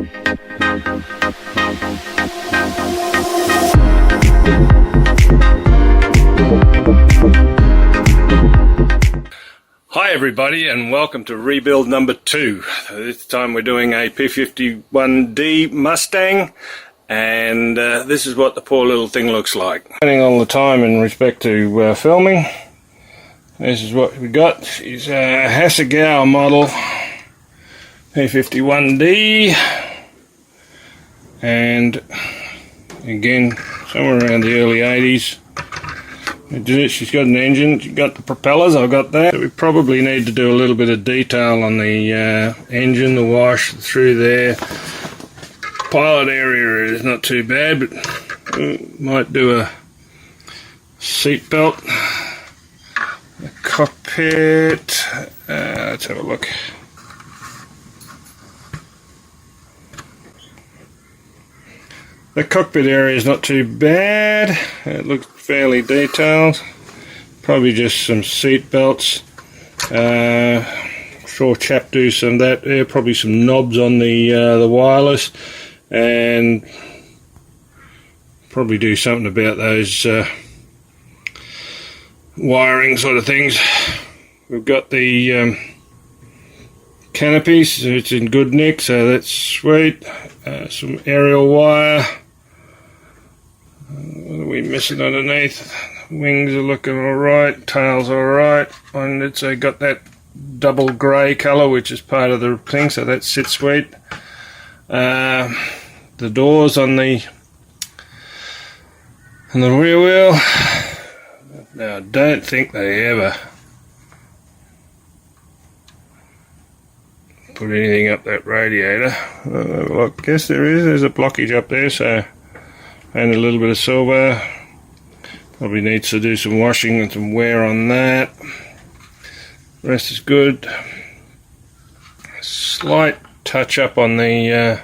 Hi everybody, and welcome to rebuild number 2. This time we're doing a P-51D Mustang, and this is what the poor little thing looks like. Spending all the time in respect to filming. This is what we got. It's a Hasegawa model P-51D, and again somewhere around the early 80s. She's got an engine, she's got the propellers, I've got that. We probably need to do a little bit of detail on the engine, the wash through there. Pilot area is not too bad, but we might do a seat belt, a cockpit. Let's have a look. The cockpit area is not too bad. It looks fairly detailed. Probably just some seat belts. Sure chap do some of that there. Probably some knobs on the wireless, and probably do something about those wiring sort of things. We've got the canopy, so it's in good nick, so that's sweet. Some aerial wire. What are we missing underneath? Wings are looking alright, tail's alright, and it's got that double grey colour, which is part of the thing, so that sits sweet. The doors on the rear wheel. Now I don't think they ever put anything up that radiator. I guess there's a blockage up there, so, and a little bit of silver. Probably needs to do some washing and some wear on that. The rest is good. Slight touch up on the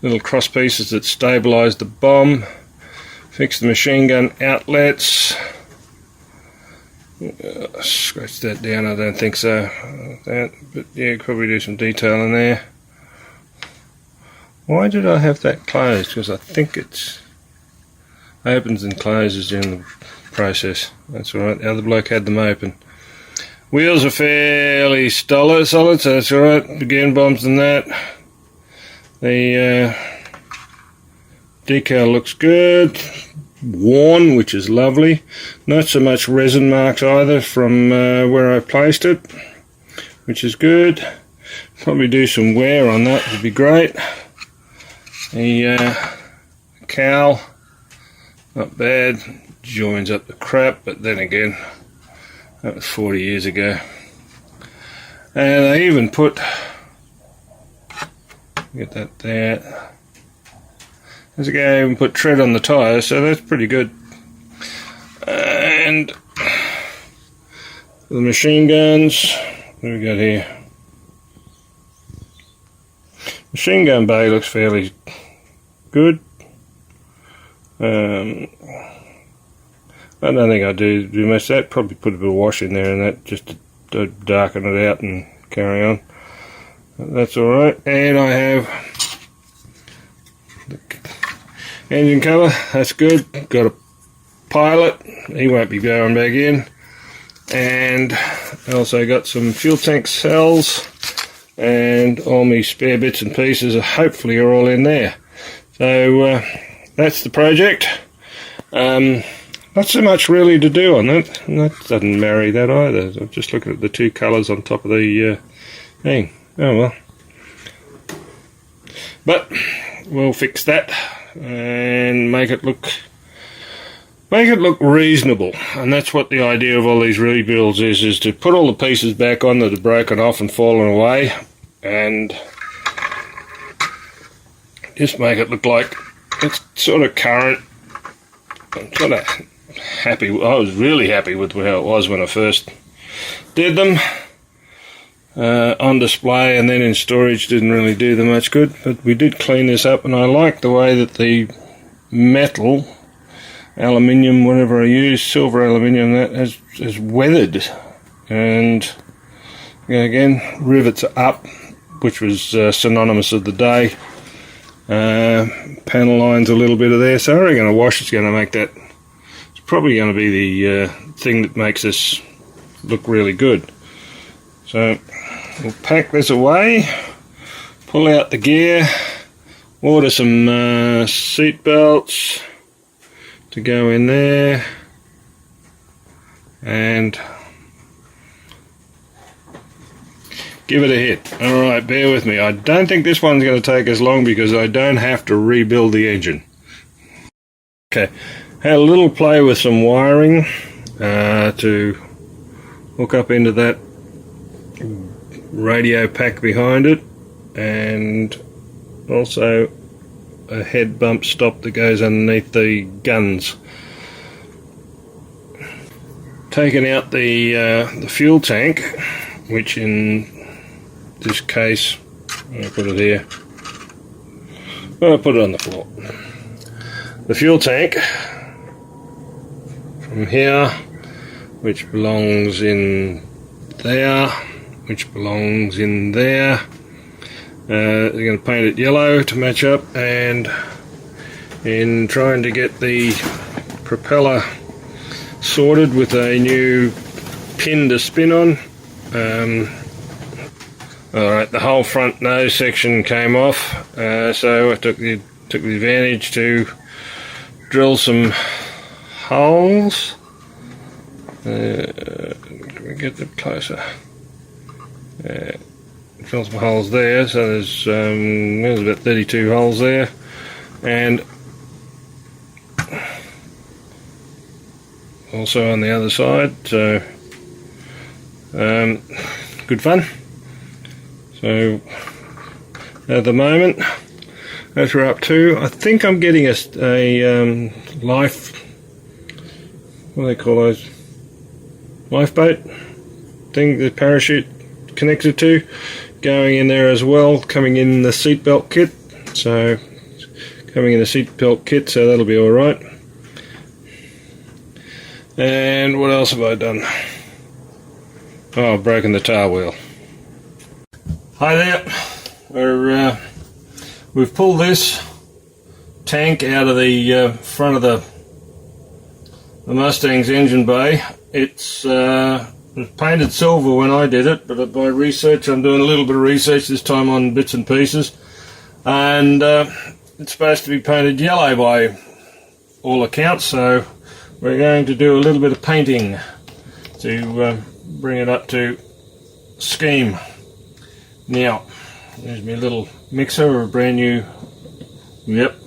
little cross pieces that stabilise the bomb. Fix the machine gun outlets. Scratch that down, I don't think so. But yeah, probably do some detail in there. Why did I have that closed? Because I think it's opens and closes during the process. That's alright, the other bloke had them open. Wheels are fairly solid, so that's alright. Again, bombs and that. The decal looks good. Worn, which is lovely. Not so much resin marks either from where I placed it, which is good. Probably do some wear on that, would be great. The cowl, not bad. Joins up the crap, but then again, that was 40 years ago. And I even put, get that there. As I go, even put tread on the tyres, so that's pretty good. And the machine guns, what do we got here? Machine gun bay looks fairly good. I don't think I do much of that. Probably put a bit of wash in there and that just to darken it out and carry on. That's alright. And I have the engine cover, that's good. Got a pilot, he won't be going back in. And also got some fuel tank cells, and all my spare bits and pieces hopefully are all in there. So that's the project. Not so much really to do on that, and that doesn't marry that either. I'm just looking at the two colours on top of the thing. Oh well. But we'll fix that and make it look reasonable, and that's what the idea of all these rebuilds is to put all the pieces back on that are broken off and fallen away, and just make it look like it's sort of current. I'm sort of happy. I was really happy with how it was when I first did them. On display and then in storage didn't really do them much good, but we did clean this up, and I like the way that the metal, aluminium, whatever I use, silver aluminium, that has weathered, and again, rivets are up, which was synonymous of the day. panel lines a little bit of there, so I reckon a wash is going to make that. It's probably going to be the thing that makes this look really good. So we'll pack this away, pull out the gear, order some seat belts to go in there, and give it a hit. Alright, bear with me. I don't think this one's going to take as long because I don't have to rebuild the engine. Okay, had a little play with some wiring to hook up into that radio pack behind it, and also a head bump stop that goes underneath the guns. Taken out the fuel tank, which in this case, I'll put it here. I'll put it on the floor. The fuel tank from here, which belongs in there, which belongs in there. They're going to paint it yellow to match up, and in trying to get the propeller sorted with a new pin to spin on. Alright, the whole front nose section came off, so I took the advantage to drill some holes. Can we get them closer? Drill some holes there, so there's about 32 holes there, and also on the other side, so good fun. So at the moment, as we're up to, I think I'm getting a life, what do they call those, lifeboat thing the parachute connects it to, going in there as well, coming in the seatbelt kit. So coming in the seatbelt kit, so that'll be alright. And what else have I done? Oh, I've broken the tail wheel. Hi there. We've pulled this tank out of the front of the Mustang's engine bay. It was painted silver when I did it, but by research, I'm doing a little bit of research this time on bits and pieces, and it's supposed to be painted yellow by all accounts, so we're going to do a little bit of painting to bring it up to scheme. Now, there's my little mixer, a brand new, yep.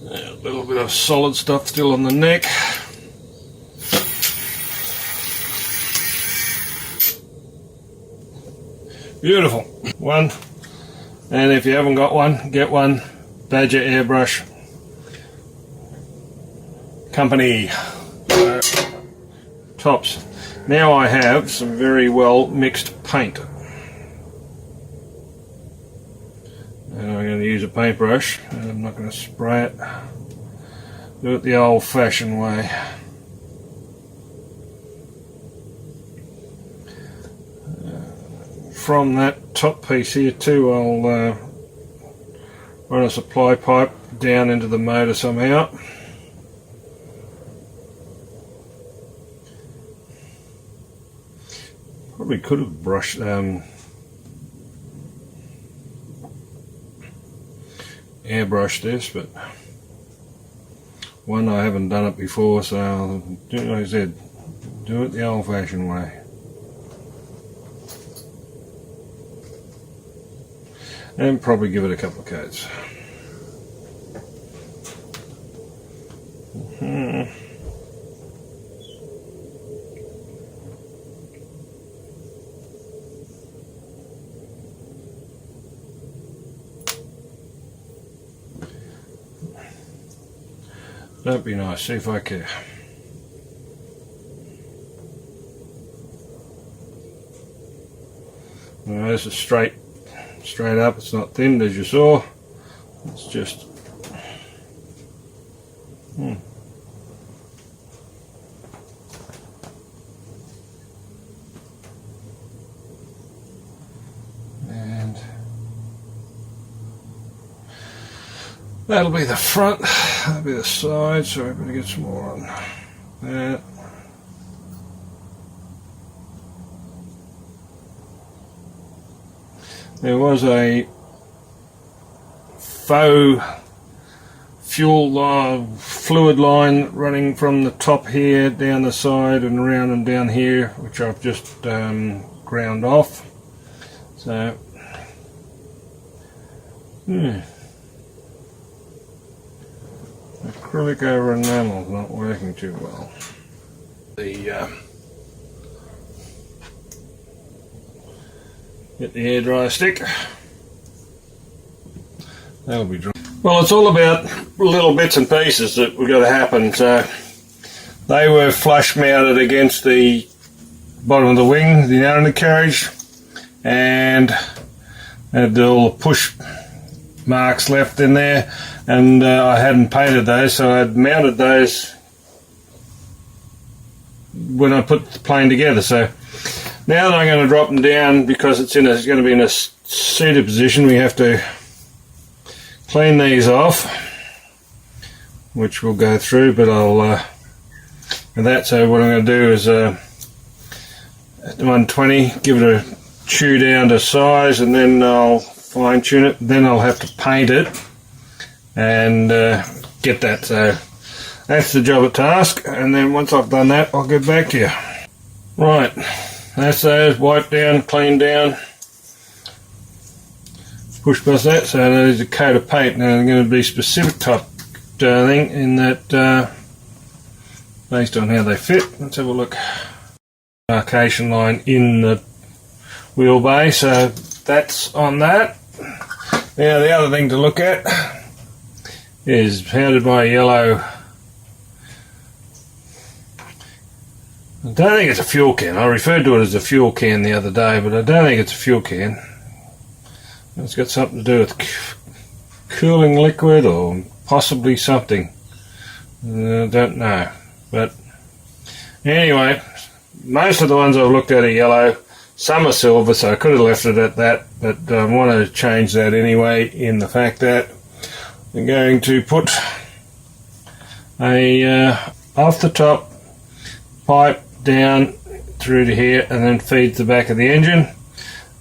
A little bit of solid stuff still on the neck. Beautiful. One. And if you haven't got one, get one. Badger Airbrush Company. Tops. Now I have some very well mixed paint. And I'm going to use a paintbrush. And I'm not going to spray it. Do it the old-fashioned way. From that top piece here too, I'll run a supply pipe down into the motor somehow. Probably could have brushed airbrushed this, but one, I haven't done it before, so I'll do it, like I said, do it the old-fashioned way. And probably give it a couple of coats. That'd be nice, see if I care. Now, this is straight up, it's not thinned as you saw, it's just And that'll be the front, that'll be the side, so I better get some more on that. There was a faux fuel fluid line running from the top here down the side and around and down here, which I've just ground off. So acrylic over enamel is not working too well. Get the hairdryer stick. That'll be dry. Well, it's all about little bits and pieces that were going to happen. So they were flush mounted against the bottom of the wing, the undercarriage, and had all the push marks left in there. And I hadn't painted those, so I'd mounted those when I put the plane together. So now that I'm going to drop them down, because it's going to be in a seated position, we have to clean these off, which we'll go through, but I'll and that. So what I'm going to do is at 120, give it a chew down to size, and then I'll fine tune it. Then I'll have to paint it and get that. So that's the job at task, and then once I've done that, I'll get back to you. Right, that's those, wipe down, clean down, push past that. So there's a coat of paint. Now I'm going to be specific type thing in that based on how they fit. Let's have a look. Marcation line in the wheelbase, so that's on that. Now the other thing to look at is, how did my yellow, I don't think it's a fuel can. I referred to it as a fuel can the other day, but I don't think it's a fuel can. It's got something to do with cooling liquid or possibly something. I don't know. But anyway, most of the ones I've looked at are yellow. Some are silver, so I could have left it at that, but I want to change that anyway, in the fact that I'm going to put a off the top pipe down through to here and then feeds the back of the engine.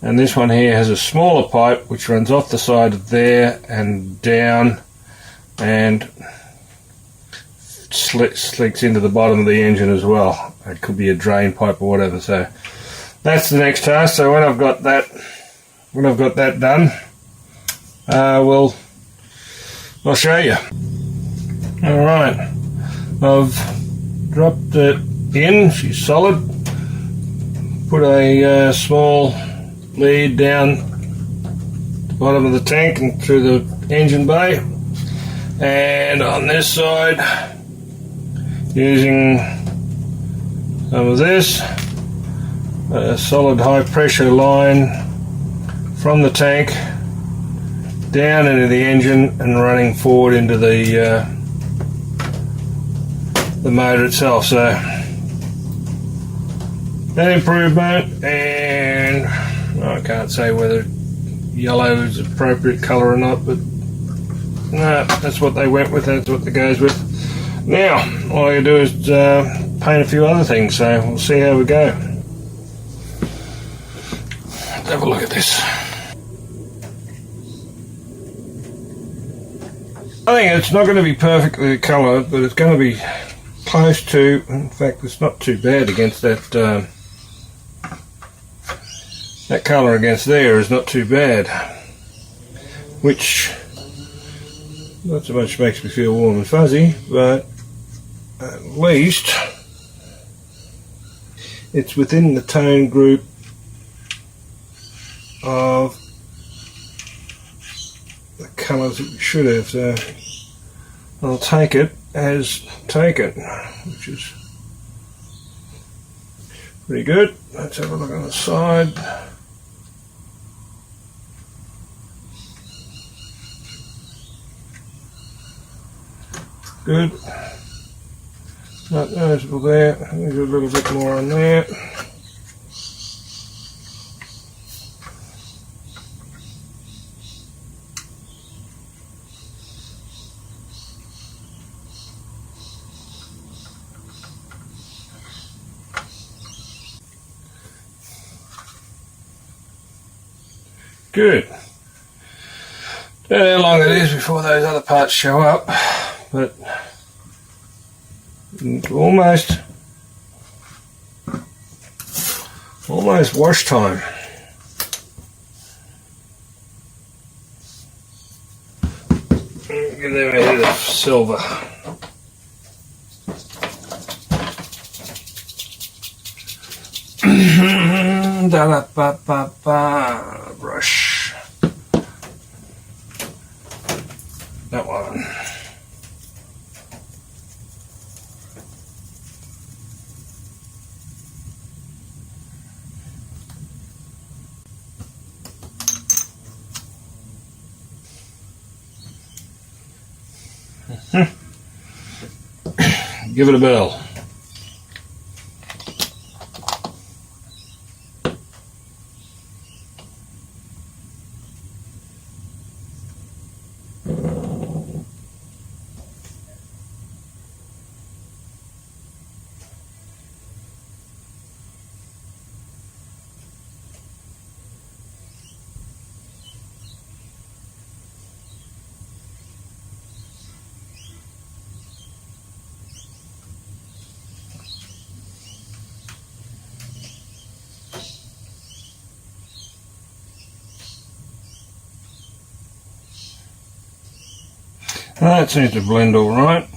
And this one here has a smaller pipe which runs off the side of there and down and slicks into the bottom of the engine as well. It could be a drain pipe or whatever. So that's the next task. So when I've got that done, I'll show you. All right, I've dropped it in. She's solid. Put a small lead down the bottom of the tank and through the engine bay, and on this side, using some of this, a solid high pressure line from the tank down into the engine and running forward into the motor itself. So an improvement, and I can't say whether yellow is the appropriate colour or not, but no, that's what they went with, that's what it goes with. Now, all I do is paint a few other things, so we'll see how we go. Let's have a look at this. I think it's not going to be perfectly coloured, but it's going to be close to, in fact it's not too bad against that that colour against there is not too bad, which not so much makes me feel warm and fuzzy, but at least it's within the tone group of the colours that we should have. So I'll take it as taken, which is pretty good. Let's have a look on the side. good. Not noticeable there. There's a little bit more on there. Good. Don't know how long it is before those other parts show up, but almost wash time. Give them a hit of silver. Da-da-ba-ba-ba. Brush. That one. Give it a bell. That seems to blend all right.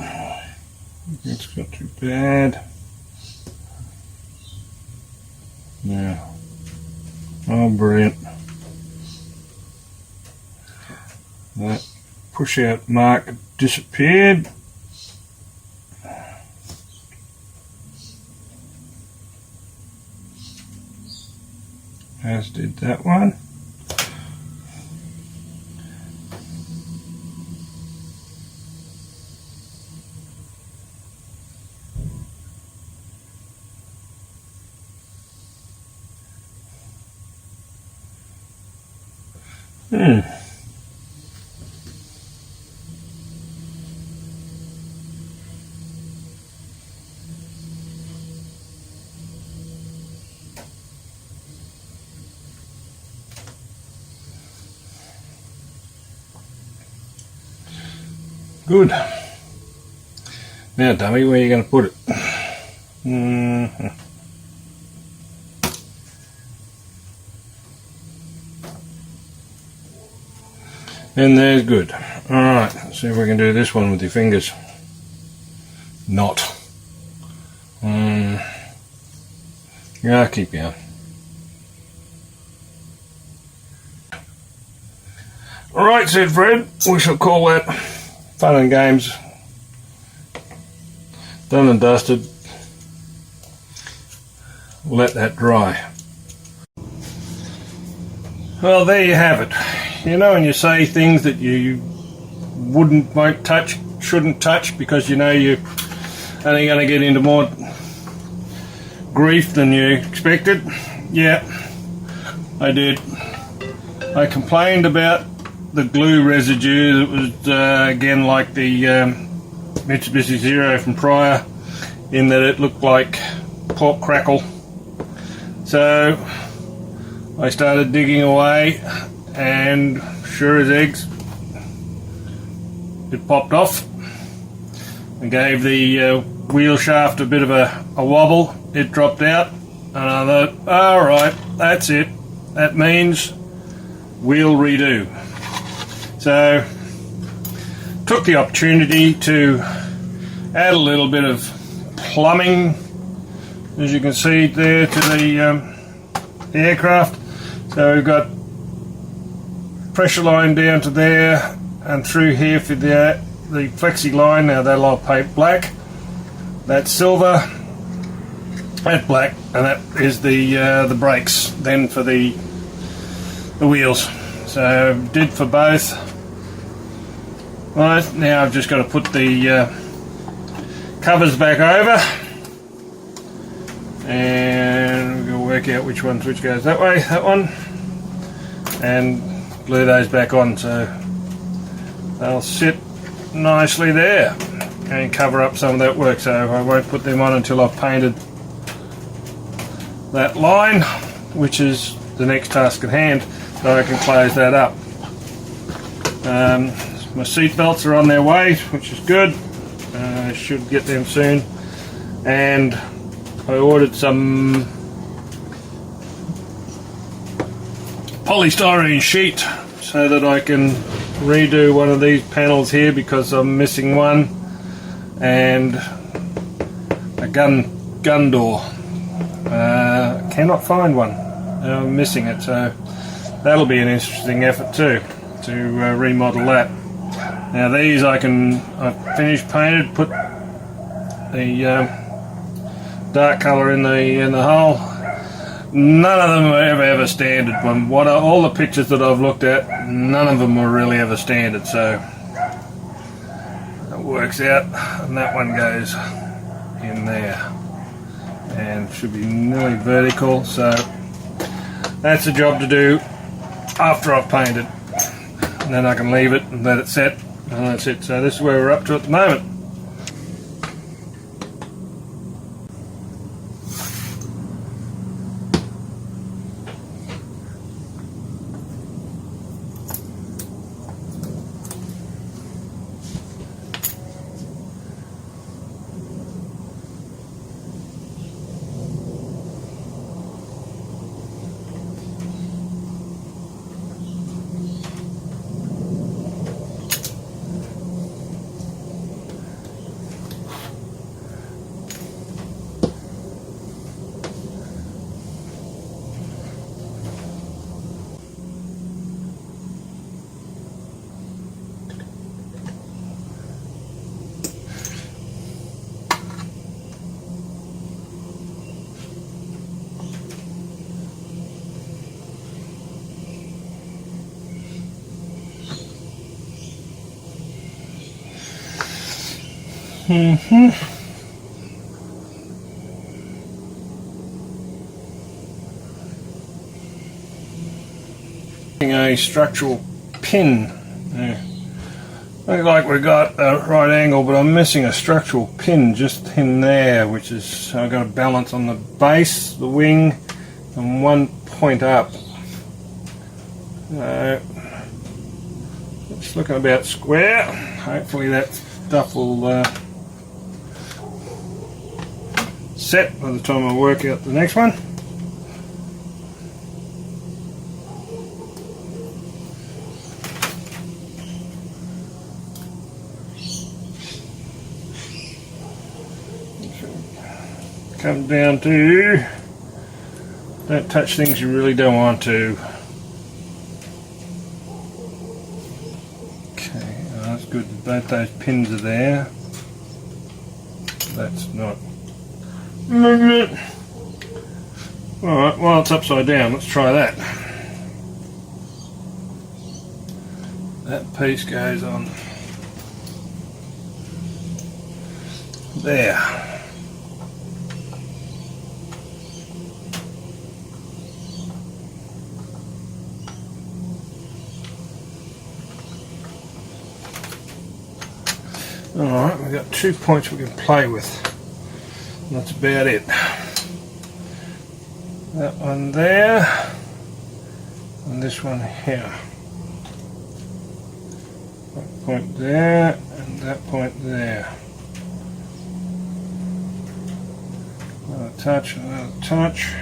It's not too bad. Yeah. Oh, brilliant. That push out mark disappeared. As did that one. Good. Now, dummy, where are you going to put it? And there's good. Alright, let's see if we can do this one with your fingers. Not. Yeah, keep going. Alright, said Fred, we shall call that fun and games done and dusted. Let that dry. Well, there you have it. You know when you say things that you won't touch, shouldn't touch, because you know you're only going to get into more grief than you expected? Yeah, I did. I complained about the glue residue. It was again like the Mitsubishi Zero from prior, in that it looked like pork crackle. So I started digging away, and sure as eggs, it popped off and gave the wheel shaft a bit of a wobble. It dropped out, and I thought, alright, that's it. That means wheel redo. So took the opportunity to add a little bit of plumbing, as you can see there, to the aircraft. So we've got pressure line down to there and through here for the flexi line. Now that'll all paint black. That's silver, that's black, and that is the brakes then for the wheels. So did for both. Right, now I've just got to put the covers back over, and we're going to work out which goes that way, that one, and glue those back on so they'll sit nicely there and cover up some of that work. So I won't put them on until I've painted that line, which is the next task at hand, so I can close that up. My seat belts are on their way, which is good. I should get them soon. And I ordered some polystyrene sheet so that I can redo one of these panels here because I'm missing one, and a gun door. Cannot find one. I'm missing it, so that'll be an interesting effort too, to remodel that. Now these I've finished painted, put the dark colour in the hole. None of them are ever standard. All the pictures that I've looked at, none of them were really ever standard, so it works out, and that one goes in there and should be nearly vertical. So that's a job to do after I've painted, and then I can leave it and let it set, and that's it. So this is where we're up to at the moment. A structural pin. Looks like we've got a right angle, but I'm missing a structural pin just in there, which is, I've got a balance on the base, the wing, and one point up. It's looking about square. Hopefully that stuff will set by the time I work out the next one. Come down to, don't touch things you really don't want to. Okay, that's good. Both those pins are there. That's not. Alright, well it's upside down. Let's try that. That piece goes on there. Alright, we've got 2 points we can play with. And that's about it. That one there, and this one here. That point there, and that point there. Another touch, another touch.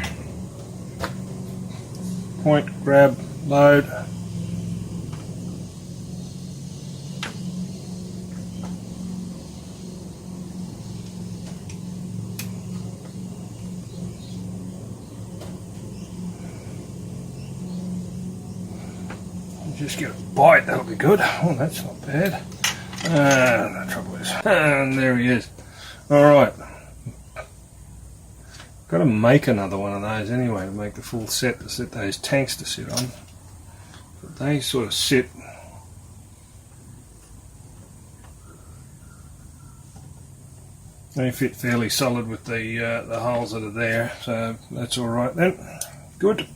Point, grab, load. Just get a bite, that'll be good. Oh, that's not bad. No trouble is. And there he is. Alright. Got to make another one of those anyway to make the full set, to set those tanks to sit on. But they sort of sit They fit fairly solid with the holes that are there, so that's all right then. Good.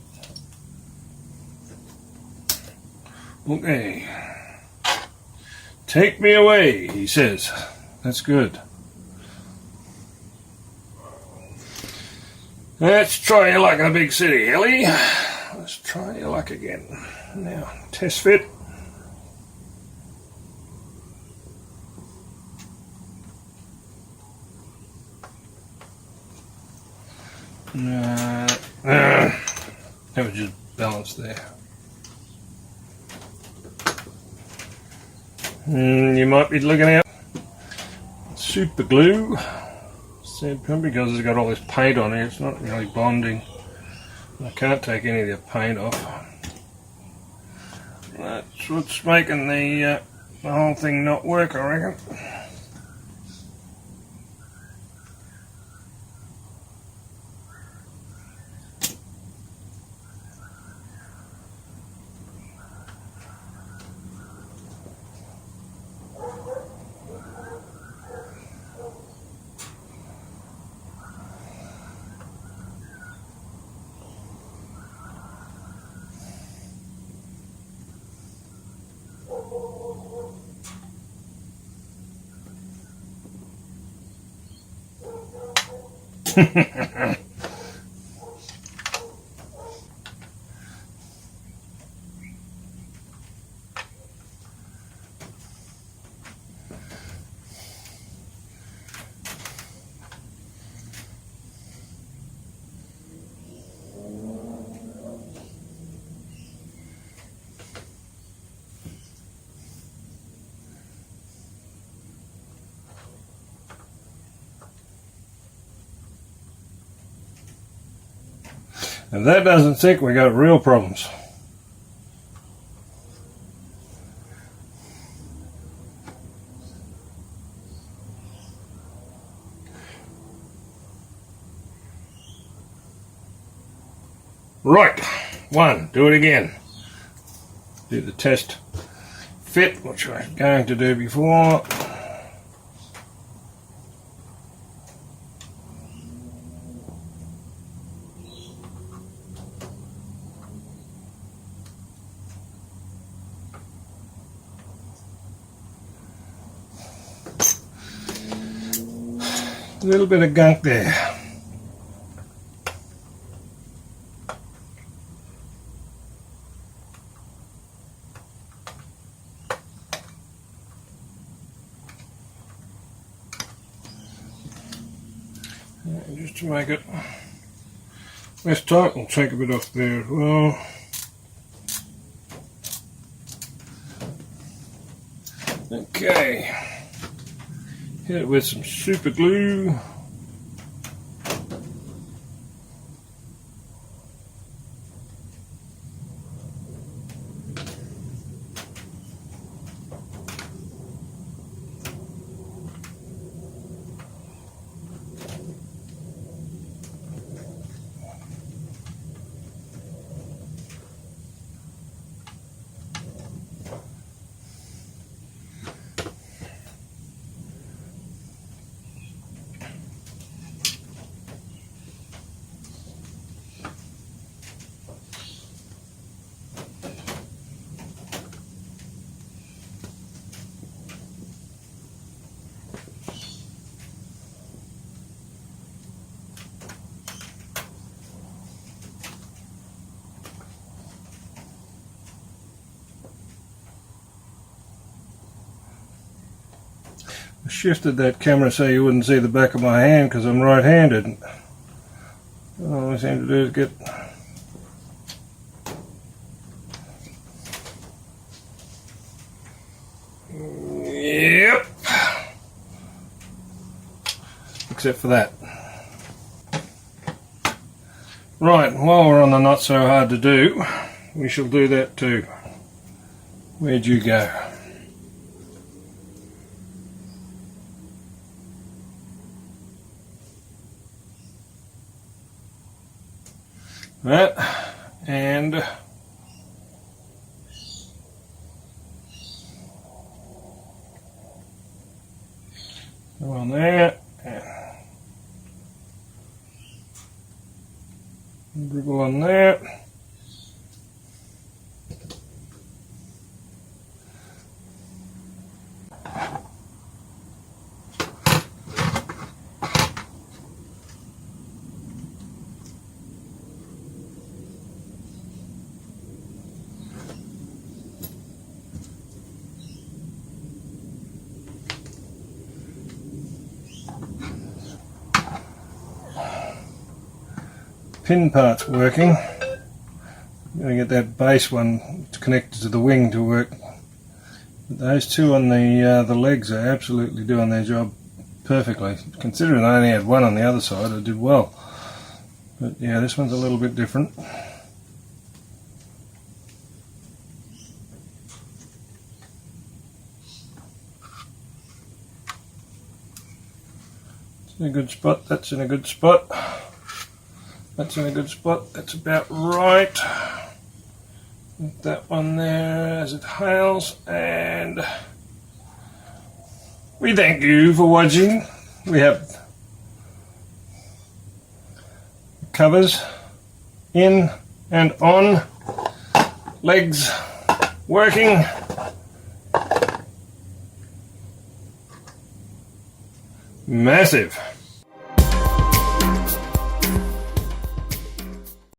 Okay. Take me away, he says. That's good. Let's try your luck in a big city, Ellie. Let's try your luck again. Now, test fit. That was just balanced there. You might be looking out. Super glue. Probably because it's got all this paint on it, it's not really bonding. I can't take any of the paint off. That's what's making the whole thing not work, I reckon. If that doesn't stick, we got real problems. Right, one, do it again. Do the test fit, which I was going to do before. A little bit of gunk there. Just to make it less tight, we'll take a bit off there as well. Okay. Hit it with some super glue. I shifted that camera so you wouldn't see the back of my hand because I'm right-handed. All I seem to do is get yep, except for that. Right, while we're on the not so hard to do, we shall do that too. Where'd you go? That and go on there. dribble on there. Pin part's working. I'm going to get that base one connected to the wing to work. But those two on the legs are absolutely doing their job perfectly. Considering I only had one on the other side, I did well. But yeah, this one's a little bit different. It's in a good spot, that's in a good spot. That's in a good spot, that's about right. Put that one there as it hails, and we thank you for watching. We have covers in and on, legs working. Massive.